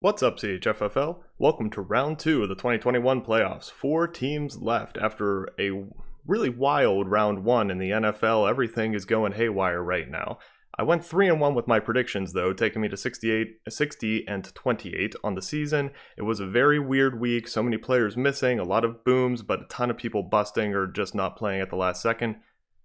What's up, CHFFL? Welcome to round 2 of the 2021 playoffs. 4 teams left after a really wild round 1 in the NFL. Everything is going haywire right now. I went 3-1 with my predictions, though, taking me to 60 and 28 on the season. It was a very weird week, so many players missing, a lot of booms, but a ton of people busting or just not playing at the last second.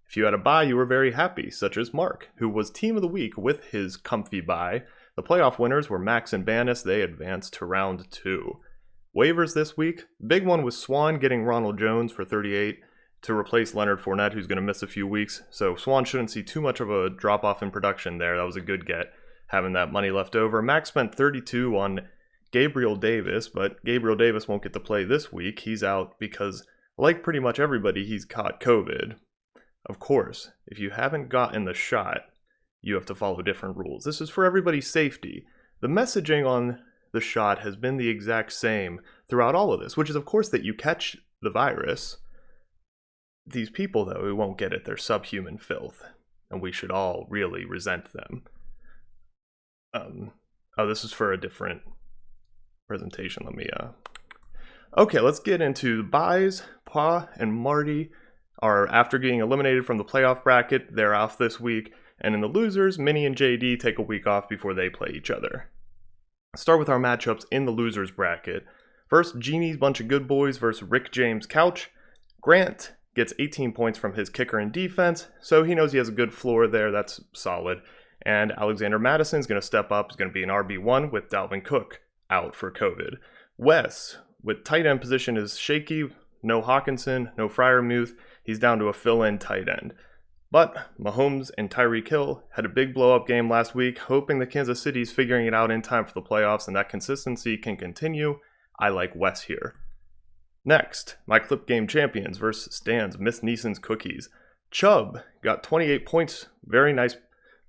If you had a bye, you were very happy, such as Mark, who was team of the week with his comfy bye. The playoff winners were Max and Bannis. They advanced to round 2. Waivers this week. Big one was Swan getting Ronald Jones for 38 to replace Leonard Fournette, who's going to miss a few weeks. So Swan shouldn't see too much of a drop-off in production there. That was a good get, having that money left over. Max spent 32 on Gabriel Davis, but Gabriel Davis won't get to play this week. He's out because, like pretty much everybody, he's caught COVID. Of course, if you haven't gotten the shot, you have to follow different rules. This is for everybody's safety. The messaging on the shot has been the exact same throughout all of this, which is, of course, that you catch the virus. These people, though, who won't get it, they're subhuman filth, and we should all really resent them. This is for a different presentation. Okay, let's get into the buys. Pa and Marty are, after getting eliminated from the playoff bracket, they're off this week. And in the losers, Minnie and JD take a week off before they play each other. Start with our matchups in the losers bracket. First, Genie's Bunch of Good Boys versus Rick James Couch. Grant gets 18 points from his kicker and defense, so he knows he has a good floor there. That's solid. And Alexander Madison's going to step up. He's going to be an RB1 with Dalvin Cook out for COVID. Wes, with tight end position, is shaky. No Hawkinson, no Freiermuth. He's down to a fill-in tight end. But Mahomes and Tyreek Hill had a big blow-up game last week, hoping that Kansas City's figuring it out in time for the playoffs and that consistency can continue. I like Wes here. Next, my clip game champions versus Stan's Miss Neeson's Cookies. Chubb got 28 points, very nice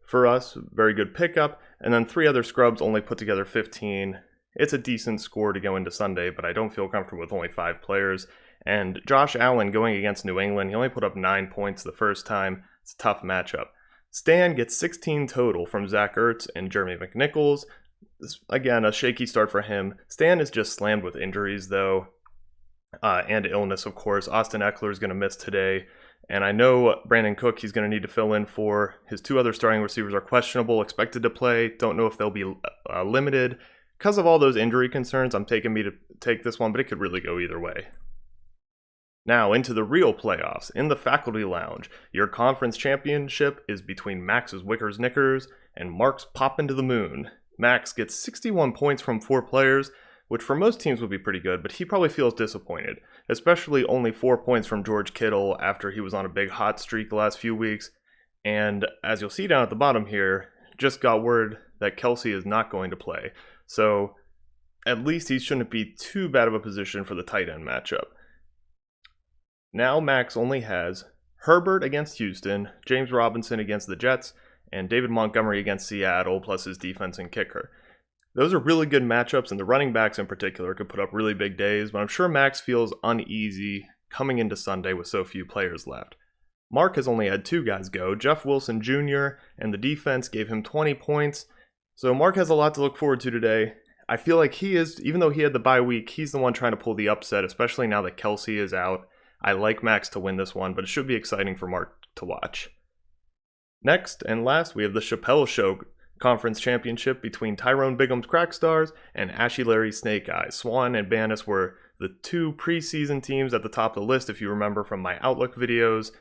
for us, very good pickup, and then 3 other scrubs only put together 15. It's a decent score to go into Sunday, but I don't feel comfortable with only 5 players. And Josh Allen going against New England, he only put up 9 points the first time. It's a tough matchup. Stan gets 16 total from Zach Ertz and Jeremy McNichols. Again, a shaky start for him. Stan is just slammed with injuries, though, and illness, of course. Austin Eckler is going to miss today. And I know Brandon Cook, he's going to need to fill in for. His 2 other starting receivers are questionable, expected to play. Don't know if they'll be limited. Because of all those injury concerns, I'm taking me to take this one, but it could really go either way. Now, into the real playoffs. In the Faculty Lounge, your conference championship is between Max's Wickers Knickers and Mark's Poppin' to the Moon. Max gets 61 points from 4 players, which for most teams would be pretty good, but he probably feels disappointed, especially only 4 points from George Kittle after he was on a big hot streak the last few weeks. And as you'll see down at the bottom here, just got word that Kelsey is not going to play. So at least he shouldn't be too bad of a position for the tight end matchup. Now Max only has Herbert against Houston, James Robinson against the Jets, and David Montgomery against Seattle, plus his defense and kicker. Those are really good matchups, and the running backs in particular could put up really big days, but I'm sure Max feels uneasy coming into Sunday with so few players left. Mark has only had 2 guys go, Jeff Wilson Jr., and the defense gave him 20 points, so Mark has a lot to look forward to today. I feel like he is, even though he had the bye week, he's the one trying to pull the upset, especially now that Kelsey is out. I like Max to win this one, but it should be exciting for Mark to watch. Next and last, we have the Chappelle Show Conference Championship between Tyrone Bigum's Crack Stars and Ashy Larry's Snake Eyes. Swan and Bannis were the 2 preseason teams at the top of the list, if you remember from my Outlook videos,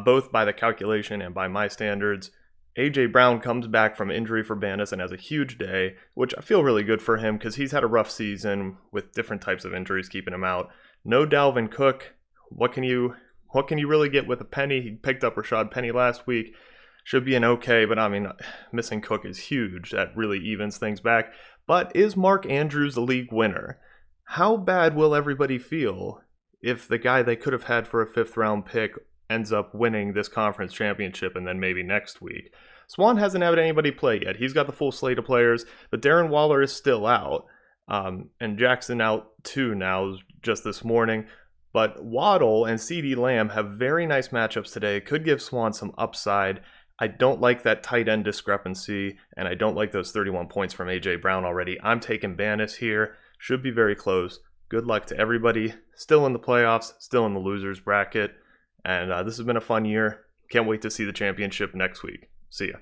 both by the calculation and by my standards. A.J. Brown comes back from injury for Bannis and has a huge day, which I feel really good for him because he's had a rough season with different types of injuries keeping him out. No Dalvin Cook. What can you really get with a penny? He picked up Rashad Penny last week. Should be an okay, but I mean, missing Cook is huge. That really evens things back. But is Mark Andrews the league winner? How bad will everybody feel if the guy they could have had for a 5th round pick ends up winning this conference championship and then maybe next week? Swan hasn't had anybody play yet. He's got the full slate of players, but Darren Waller is still out. And Jackson out too now, just this morning. But Waddle and CeeDee Lamb have very nice matchups today. Could give Swan some upside. I don't like that tight end discrepancy, and I don't like those 31 points from A.J. Brown already. I'm taking Banis here. Should be very close. Good luck to everybody. Still in the playoffs, still in the losers bracket. And this has been a fun year. Can't wait to see the championship next week. See ya.